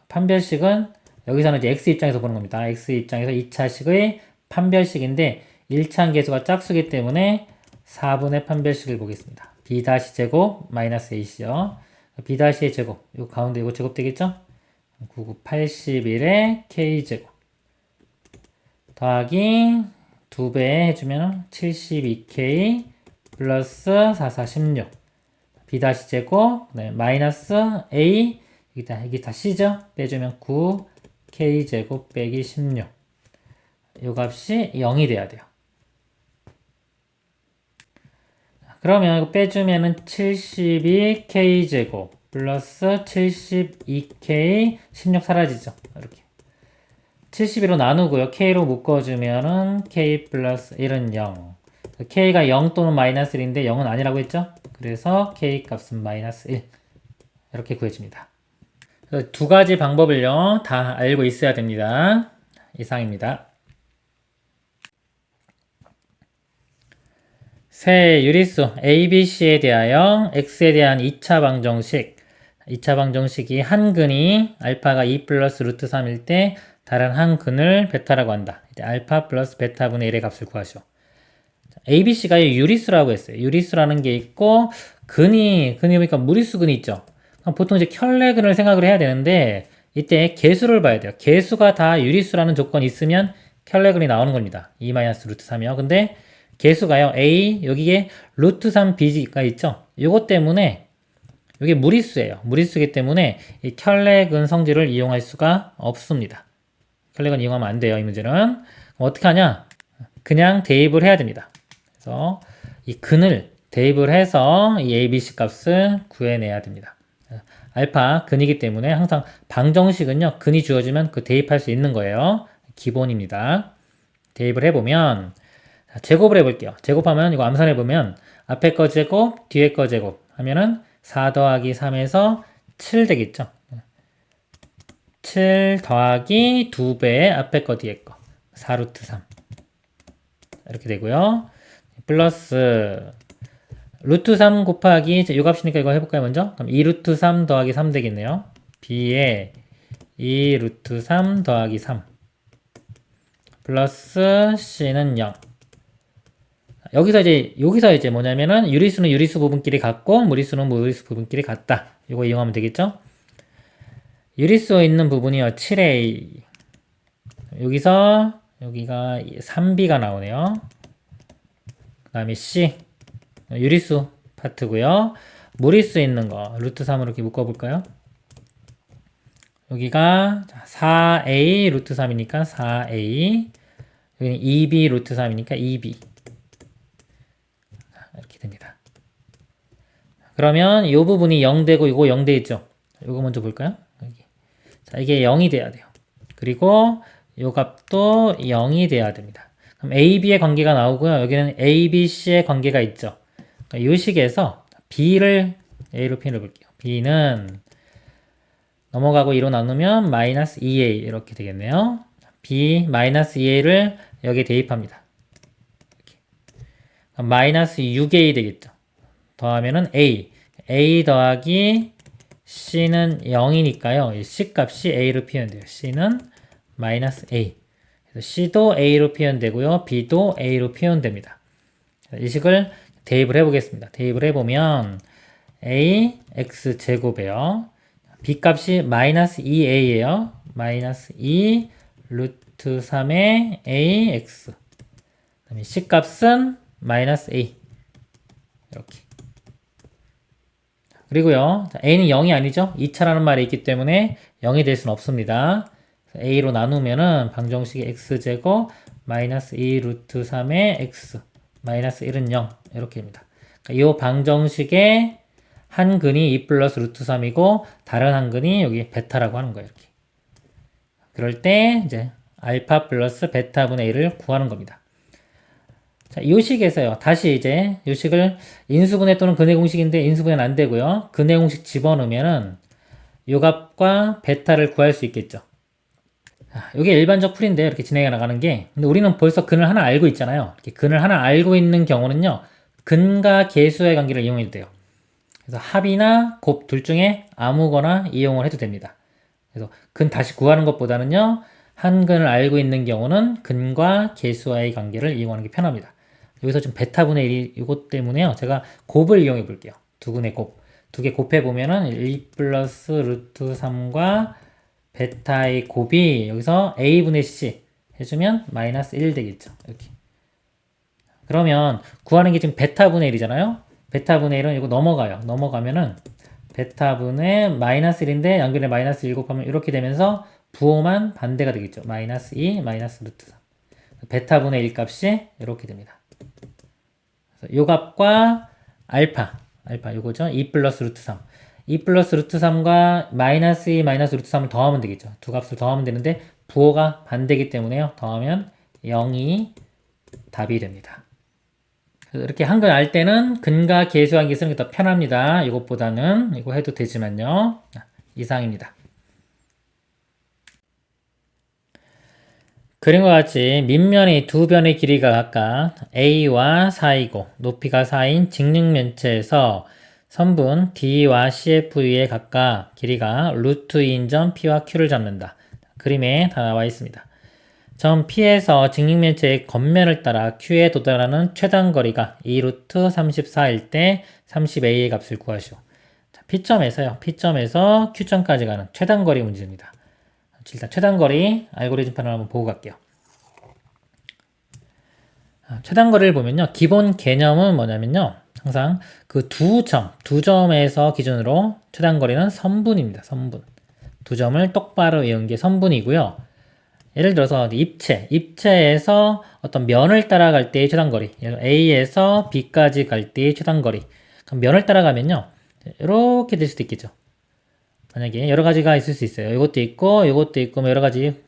판별식은 여기서는 이제 x 입장에서 보는 겁니다. x 입장에서 2차식의 판별식인데 1차 계수가 짝수기 때문에 4분의 판별식을 보겠습니다. b-제곱 마이너스 ac요. b-의 제곱, 요 가운데 이거 제곱 되겠죠? 9981의 k제곱 더하기 2배 해주면 72k 플러스 4416 b-제곱 네, 마이너스 a 이게 다 c죠? 빼주면 9k제곱 빼기 16 요 값이 0이 돼야 돼요. 그러면 이거 빼주면은 72k제곱 플러스 72k 16 사라지죠. 이렇게 72로 나누고요. k로 묶어주면은 k 플러스 1은 0 k가 0 또는 마이너스 1인데 0은 아니라고 했죠. 그래서 k 값은 마이너스 1 이렇게 구해집니다. 두 가지 방법을요 다 알고 있어야 됩니다. 이상입니다. 새 유리수 ABC에 대하여 X에 대한 2차 방정식 2차 방정식이 한 근이 알파가 2 플러스 루트 3일 때 다른 한 근을 베타라고 한다. 이제 알파 플러스 베타분의 1의 값을 구하시오. ABC가 유리수라고 했어요. 유리수라는 게 있고 근이 보니까 무리수 근이 있죠. 보통 이제 켤레근을 생각을 해야 되는데 이때 개수를 봐야 돼요. 개수가 다 유리수라는 조건이 있으면 켤레근이 나오는 겁니다. 2 마이너스 루트 3이요. 근데 개수가요. A 여기에 루트 3 B가 있죠. 요것 때문에 이게 무리수예요. 무리수이기 때문에 이 켤레근 성질을 이용할 수가 없습니다. 켤레근 이용하면 안 돼요. 이 문제는. 어떻게 하냐? 그냥 대입을 해야 됩니다. 그래서 이 근을 대입을 해서 이 ABC 값을 구해내야 됩니다. 알파 근이기 때문에 항상 방정식은요. 근이 주어지면 그 대입할 수 있는 거예요. 기본입니다. 대입을 해보면 제곱을 해볼게요. 제곱하면 이거 암산해보면 앞에 거 제곱, 뒤에 거 제곱 하면은 4 더하기 3에서 7 되겠죠. 7 더하기 2배 앞에 거 뒤에 거 4루트 3 이렇게 되고요. 플러스 루트 3 곱하기 요 값이니까 이거 해볼까요 먼저? 그럼 2루트 3 더하기 3 되겠네요. b에 2루트 3 더하기 3 플러스 c는 0 여기서 이제 뭐냐면은 유리수는 유리수 부분끼리 같고 무리수는 무리수 부분끼리 같다. 이거 이용하면 되겠죠? 유리수 있는 부분이요. 7a 여기서 여기가 3b가 나오네요. 그 다음에 c 유리수 파트고요. 무리수 있는 거 루트 3으로 이렇게 묶어볼까요? 여기가 4a 루트 3이니까 4a 여기는 2b 루트 3이니까 2b 이렇게 됩니다. 그러면 이 부분이 0되고 이거 0되죠. 이거 먼저 볼까요? 여기. 자, 이게 0이 돼야 돼요. 그리고 이 값도 0이 돼야 됩니다. 그럼 A, B의 관계가 나오고요. 여기는 A, B, C의 관계가 있죠. 그러니까 이 식에서 B를 A로 표현해 볼게요. B는 넘어가고 2로 나누면 마이너스 2A 이렇게 되겠네요. B 마이너스 2A를 여기에 대입합니다. 마이너스 6A 되겠죠. 더하면은 A 더하기 C는 0이니까요. C 값이 A로 표현돼요. C는 마이너스 A. 그래서 C도 A로 표현되고요. B도 A로 표현됩니다. 이 식을 대입을 해보겠습니다. 대입을 해보면 A X제곱이에요. B 값이 마이너스 2A예요. 마이너스 2 루트 3의 AX. 그다음에 C 값은 마이너스 A. 이렇게. 그리고요. A는 0이 아니죠. 2차라는 말이 있기 때문에 0이 될 수는 없습니다. A로 나누면은 방정식의 X제곱 마이너스 2 루트 3의 X 마이너스 1은 0 이렇게 됩니다. 그러니까 이 방정식의 한 근이 2 플러스 루트 3이고 다른 한 근이 여기 베타라고 하는 거예요. 이렇게. 그럴 때 이제 알파 플러스 베타분의 1을 구하는 겁니다. 자, 이 식에서요. 다시 이제 이 식을 인수분해 또는 근해 공식인데 인수분해는 안 되고요. 근해 공식 집어넣으면은 요 값과 베타를 구할 수 있겠죠. 자, 이게 일반적 풀인데요. 이렇게 진행해 나가는 게. 근데 우리는 벌써 근을 하나 알고 있잖아요. 이렇게 근을 하나 알고 있는 경우는요. 근과 계수의 관계를 이용해도 돼요. 그래서 합이나 곱 둘 중에 아무거나 이용을 해도 됩니다. 그래서 근 다시 구하는 것보다는요. 한 근을 알고 있는 경우는 근과 계수와의 관계를 이용하는 게 편합니다. 여기서 좀 베타분의 1이 이것 때문에요. 제가 곱을 이용해 볼게요. 두 근의 곱. 두 개 곱해 보면은 1 플러스 루트 3과 베타의 곱이 여기서 A분의 C 해주면 마이너스 1 되겠죠. 이렇게. 그러면 구하는 게 지금 베타분의 1이잖아요. 베타분의 1은 이거 넘어가요. 넘어가면은 베타분의 마이너스 1인데 양변에 마이너스 1 곱하면 이렇게 되면서 부호만 반대가 되겠죠. 마이너스 2 마이너스 루트 3. 베타분의 1 값이 이렇게 됩니다. 요 값과 알파 요거죠. 2 플러스 루트 3. 2 플러스 루트 3과 마이너스 2 마이너스 루트 3을 더하면 되겠죠. 두 값을 더하면 되는데 부호가 반대이기 때문에요. 더하면 0이 답이 됩니다. 이렇게 한글 알 때는 근과 계수관계 쓰는 게 더 편합니다. 이것보다는 이거 해도 되지만요. 이상입니다. 그림과 같이 밑면의 두 변의 길이가 각각 A와 4이고 높이가 4인 직육면체에서 선분 D와 CF의 각각 길이가 루트 2인 점 P와 Q를 잡는다. 그림에 다 나와 있습니다. 점 P에서 직육면체의 겉면을 따라 Q에 도달하는 최단거리가 2루트 34일 때 30A의 값을 구하시오. P점에서요. P점에서 Q점까지 가는 최단거리 문제입니다. 일단 최단거리 알고리즘판을 한번 보고 갈게요. 최단거리를 보면요. 기본 개념은 뭐냐면요. 항상 그 두 점에서 기준으로 최단거리는 선분입니다. 선분. 두 점을 똑바로 외운 게 선분이고요. 예를 들어서 입체에서 어떤 면을 따라갈 때의 최단거리, A에서 B까지 갈 때의 최단거리. 그럼 면을 따라가면요. 이렇게 될 수도 있겠죠. 만약에 여러 가지가 있을 수 있어요. 이것도 있고 뭐 여러 가지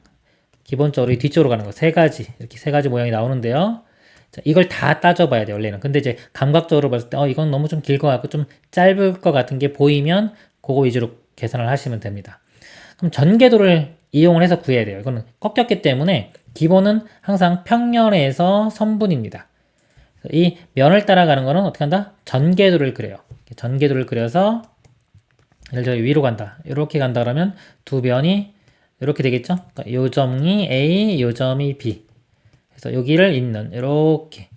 기본적으로 뒤쪽으로 가는 거 세 가지 이렇게 세 가지 모양이 나오는데요. 자, 이걸 다 따져봐야 돼요. 원래는. 근데 이제 감각적으로 봤을 때 이건 너무 좀 길 것 같고 좀 짧을 것 같은 게 보이면 그거 위주로 계산을 하시면 됩니다. 그럼 전개도를 이용을 해서 구해야 돼요. 이거는 꺾였기 때문에 기본은 항상 평면에서 선분입니다. 이 면을 따라가는 거는 어떻게 한다? 전개도를 그려요. 전개도를 그려서 예를 들어 위로 간다. 이렇게 간다 그러면 두 변이 이렇게 되겠죠? 그러니까 요 점이 A, 요 점이 B. 그래서 여기를 잇는 이렇게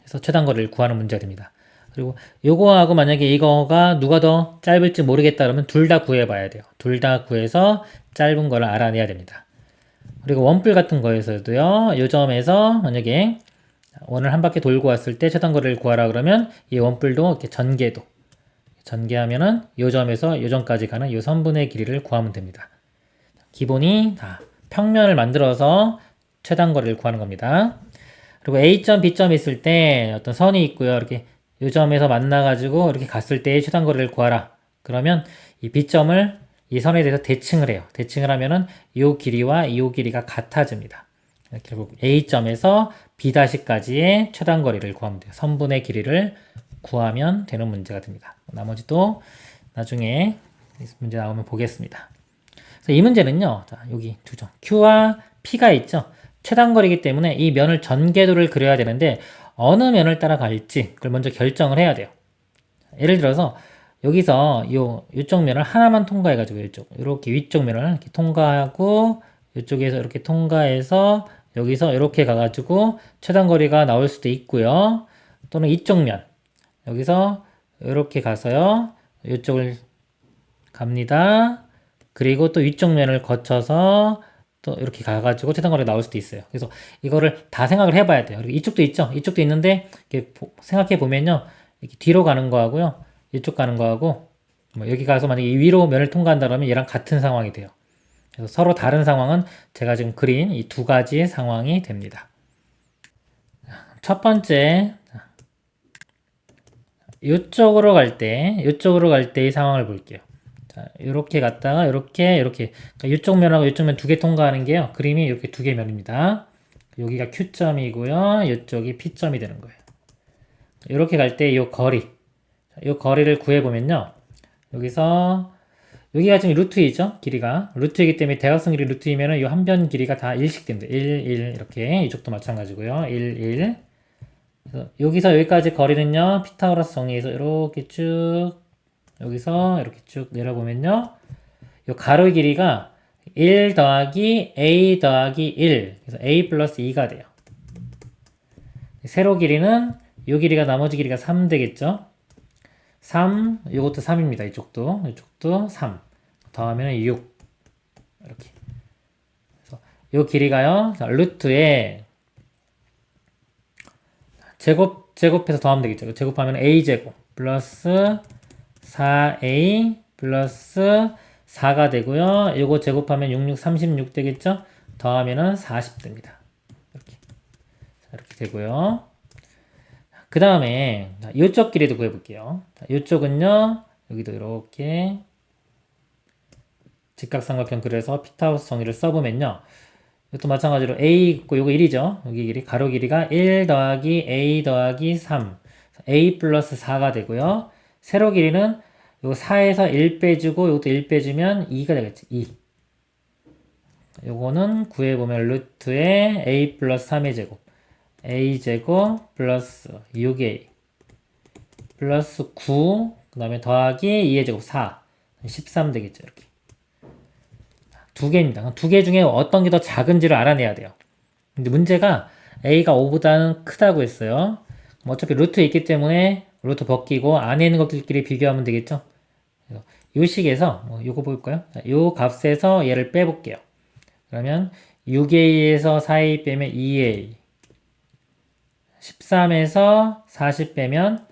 해서 최단거리를 구하는 문제가 됩니다. 그리고 요거하고 만약에 이거가 누가 더 짧을지 모르겠다 그러면 둘 다 구해봐야 돼요. 둘 다 구해서 짧은 거를 알아내야 됩니다. 그리고 원뿔 같은 거에서도요. 요 점에서 만약에 원을 한 바퀴 돌고 왔을 때 최단거리를 구하라 그러면 이 원뿔도 이렇게 전개하면은 요 점에서 요 점까지 가는 요 선분의 길이를 구하면 됩니다. 기본이 다 평면을 만들어서 최단거리를 구하는 겁니다. 그리고 A점, B점 있을 때 어떤 선이 있고요. 이렇게 이 점에서 만나가지고 이렇게 갔을 때의 최단거리를 구하라. 그러면 이 B점을 이 선에 대해서 대칭을 해요. 대칭을 하면은 이 길이와 이 길이가 같아집니다. 결국 A점에서 B'까지의 최단거리를 구하면 돼요. 선분의 길이를 구하면 되는 문제가 됩니다. 나머지도 나중에 문제 나오면 보겠습니다. 그래서 이 문제는요, 자, 여기 두 점. Q와 P가 있죠? 최단거리이기 때문에 이 면을 전개도를 그려야 되는데, 어느 면을 따라갈지, 그걸 먼저 결정을 해야 돼요. 예를 들어서, 여기서 이쪽 면을 하나만 통과해가지고, 이렇게 위쪽 면을 이렇게 통과하고, 이쪽에서 이렇게 통과해서, 여기서 이렇게 가가지고, 최단거리가 나올 수도 있고요. 또는 이쪽 면, 여기서 이렇게 가서요, 이쪽을 갑니다. 그리고 또 위쪽 면을 거쳐서 또 이렇게 가가지고 최단거리가 나올 수도 있어요. 그래서 이거를 다 생각을 해봐야 돼요. 그리고 이쪽도 있죠. 이쪽도 있는데 생각해 보면요, 이렇게 뒤로 가는 거하고요, 이쪽 가는 거하고 뭐 여기 가서 만약에 위로 면을 통과한다 그러면 얘랑 같은 상황이 돼요. 그래서 서로 다른 상황은 제가 지금 그린 이 두 가지의 상황이 됩니다. 첫 번째, 이쪽으로 갈 때의 상황을 볼게요. 자, 이렇게 갔다가 이렇게 그러니까 이쪽 면하고 이쪽 면 두 개 통과하는 게요. 그림이 이렇게 두 개 면입니다. 여기가 Q점이고요. 이쪽이 P점이 되는 거예요. 이렇게 갈 때 이 거리를 구해 보면요. 여기가 지금 루트이죠. 길이가 루트이기 때문에 대각선 길이 루트이면은 이 한 변 길이가 다 1씩 됩니다. 1, 1 이렇게 이쪽도 마찬가지고요. 1, 1. 그래서 여기서 여기까지 거리는요. 피타고라스 정리해서 이렇게 쭉 여기서 이렇게 쭉 내려보면요. 이 가로의 길이가 1 더하기 a 더하기 1. 그래서 a 플러스 2가 돼요. 세로 길이는 이 길이가 나머지 길이가 3 되겠죠. 3, 이것도 3입니다. 이쪽도 3. 더하면 6. 이렇게. 그래서 이 길이가요. 자, 루트에 제곱해서 더하면 되겠죠. 제곱하면 a제곱 플러스 4a 플러스 4가 되고요. 이거 제곱하면 36 되겠죠? 더하면은 40 됩니다. 이렇게 되고요. 그 다음에 이쪽 길이도 구해볼게요. 이쪽은요. 여기도 이렇게 직각삼각형 그려서 피타고라스 정리를 써보면요. 이것도 마찬가지로 a 있고 요거 1이죠. 여기 길이 가로 길이가 1 더하기 a 더하기 3 a 플러스 4가 되고요. 세로 길이는 요 4에서 1 빼주고 요것도 1 빼주면 2가 되겠지. 2. 요거는 구해보면 루트에 a 플러스 3의 제곱 a 제곱 플러스 6a 플러스 9 그 다음에 더하기 2의 제곱 4 13 되겠죠. 이렇게 두 개입니다. 두 개 중에 어떤 게 더 작은지를 알아내야 돼요. 근데 문제가 a가 5보다는 크다고 했어요. 어차피 루트 있기 때문에 루트 벗기고 안에 있는 것들끼리 비교하면 되겠죠. 이 식에서 요거 볼까요? 요 값에서 얘를 빼볼게요. 그러면 6a에서 4a 빼면 2a 13에서 40 빼면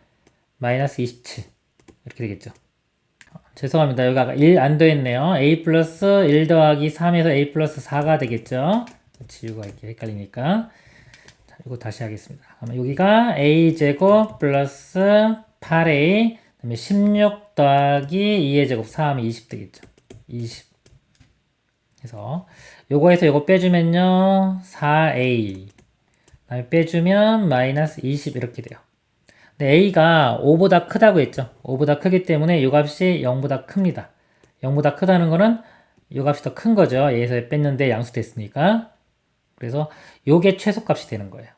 마이너스 27 이렇게 되겠죠. 죄송합니다. 여기 아까 1 안 더했네요. a 플러스 1 더하기 3에서 a 플러스 4가 되겠죠. 지우가 이렇게 헷갈리니까. 자, 이거 다시 하겠습니다. 그러면 여기가 a 제곱 플러스 8a 그 다음에 16 더하기 2의 제곱 4하면 20 되겠죠. 20. 그래서 요거에서 요거 빼주면요. 4a 그 다음에 빼주면 마이너스 20 이렇게 돼요. 근데 a가 5보다 크다고 했죠. 5보다 크기 때문에 이 값이 0보다 큽니다. 0보다 크다는 거는 이 값이 더 큰 거죠. 얘에서 뺐는데 양수됐으니까. 그래서 요게 최소값이 되는 거예요.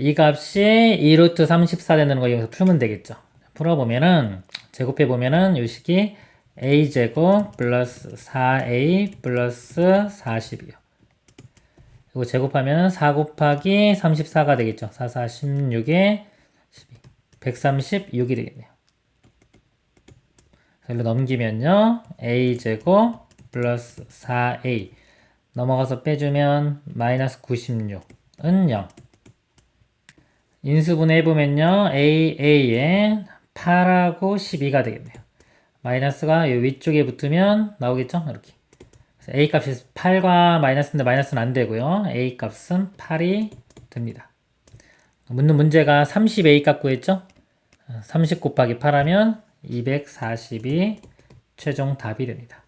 이 값이 2루트 34 되는 거 여기서 풀면 되겠죠. 풀어보면은 제곱해보면은 요 식이 a제곱 플러스 4a 플러스 40이요. 이거 제곱하면은 4 곱하기 34가 되겠죠. 4, 4, 16에 136이 되겠네요. 여기로 넘기면요. a제곱 플러스 4a 넘어가서 빼주면 마이너스 96은 0. 인수분해 해보면요. a에 8하고 12가 되겠네요. 마이너스가 이 위쪽에 붙으면 나오겠죠? 이렇게. 그래서 a 값이 8과 마이너스인데 마이너스는 안 되고요. a 값은 8이 됩니다. 묻는 문제가 30a 값 구했죠? 30 곱하기 8 하면 242 최종 답이 됩니다.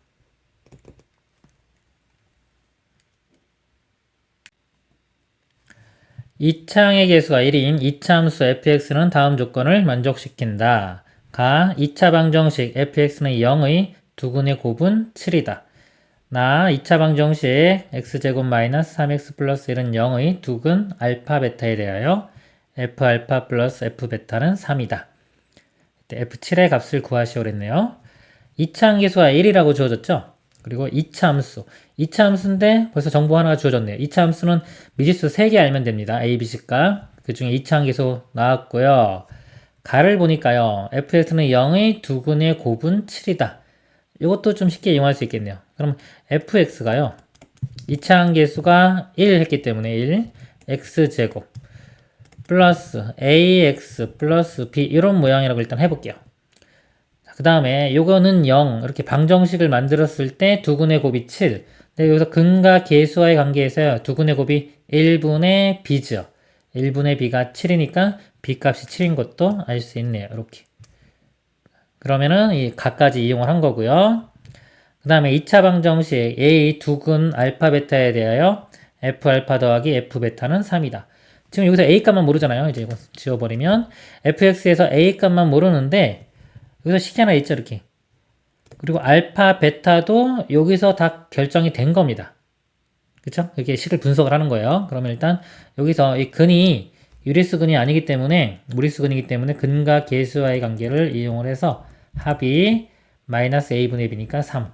이차항의 개수가 1인 이차함수 fx는 다음 조건을 만족시킨다. 가 2차 방정식 fx는 0의 두근의 곱은 7이다. 나 2차 방정식 x제곱 마이너스 3x 플러스 1은 0의 두근 알파 베타에 대하여 f 알파 플러스 f 베타는 3이다. f7의 값을 구하시오 그랬네요. 2차 함수가 1이라고 주어졌죠? 그리고 2차 함수. 2차 함수인데 벌써 정보 하나가 주어졌네요. 2차 함수는 미지수 3개 알면 됩니다. A, B, C 값. 그 중에 2차 함수 나왔고요. 가를 보니까요. fx는 0의 두근의 곱은 7이다. 이것도 좀 쉽게 이용할 수 있겠네요. 그럼 fx가요. 2차 함수가 1 했기 때문에 1. x제곱 플러스 ax 플러스 b 이런 모양이라고 일단 해볼게요. 그 다음에 요거는 0 이렇게 방정식을 만들었을 때 두근의 곱이 7. 근데 여기서 근과 계수와의 관계에서 두근의 곱이 1분의 b죠. 1분의 b가 7이니까 b 값이 7인 것도 알 수 있네요. 이렇게. 그러면은 이 각까지 이용을 한 거고요. 그 다음에 2차 방정식 a 두근 알파 베타에 대하여 f 알파 더하기 f 베타는 3이다. 지금 여기서 a 값만 모르잖아요. 이제 이거 지워버리면 fx에서 a 값만 모르는데 여기서 식이 하나 있죠, 이렇게. 그리고 알파, 베타도 여기서 다 결정이 된 겁니다. 그쵸? 이렇게 식을 분석을 하는 거예요. 그러면 일단 여기서 이 근이 유리수 근이 아니기 때문에 무리수 근이기 때문에 근과 계수와의 관계를 이용을 해서 합이 마이너스 a분의 b니까 3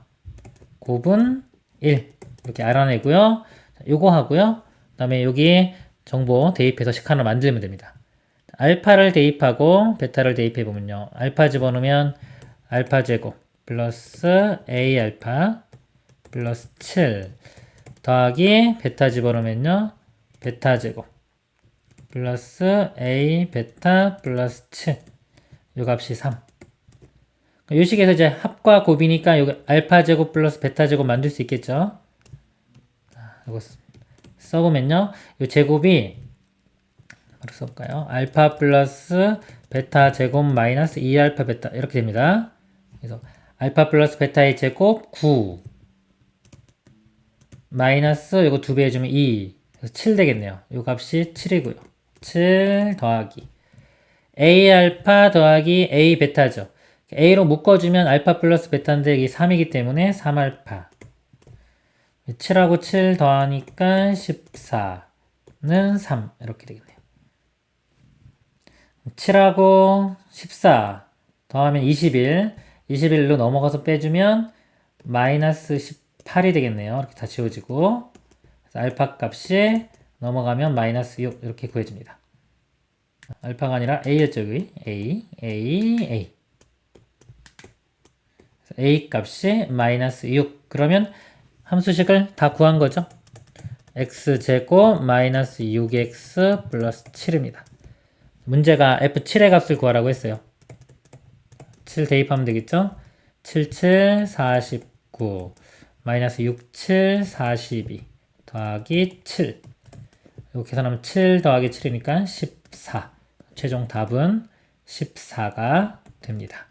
곱은 1 이렇게 알아내고요. 요거 하고요. 그 다음에 여기 정보 대입해서 식 하나 만들면 됩니다. 알파를 대입하고 베타를 대입해보면요. 알파 집어넣으면 알파 제곱 플러스 a 알파 플러스 7 더하기 베타 집어넣으면요. 베타 제곱 플러스 a 베타 플러스 7 요 값이 3. 이 식에서 이제 합과 곱이니까 여기 알파 제곱 플러스 베타 제곱 만들 수 있겠죠. 이거 써보면요. 이 제곱이 바로 써볼까요? 알파 플러스 베타 제곱 마이너스 2알파 베타 이렇게 됩니다. 그래서 알파 플러스 베타의 제곱 9 마이너스 이거 2배 해주면 2 그래서 7 되겠네요. 이 값이 7이고요. 7 더하기 a 알파 더하기 a 베타죠. a로 묶어주면 알파 플러스 베타인데 이게 3이기 때문에 3알파 7하고 7 더하니까 14는 3 이렇게 되겠네요. 7하고 14 더하면 21 21로 넘어가서 빼주면 마이너스 18이 되겠네요. 이렇게 다 지워지고 그래서 알파 값이 넘어가면 마이너스 6 이렇게 구해집니다. 알파가 아니라 a였죠. 여기 a a 값이 마이너스 6 그러면 함수식을 다 구한 거죠. x제곱 마이너스 6x 플러스 7입니다. 문제가 f7의 값을 구하라고 했어요. 7 대입하면 되겠죠? 7, 7, 49 마이너스 6, 7, 42 더하기 7 이거 계산하면 7 더하기 7이니까 14 최종 답은 14가 됩니다.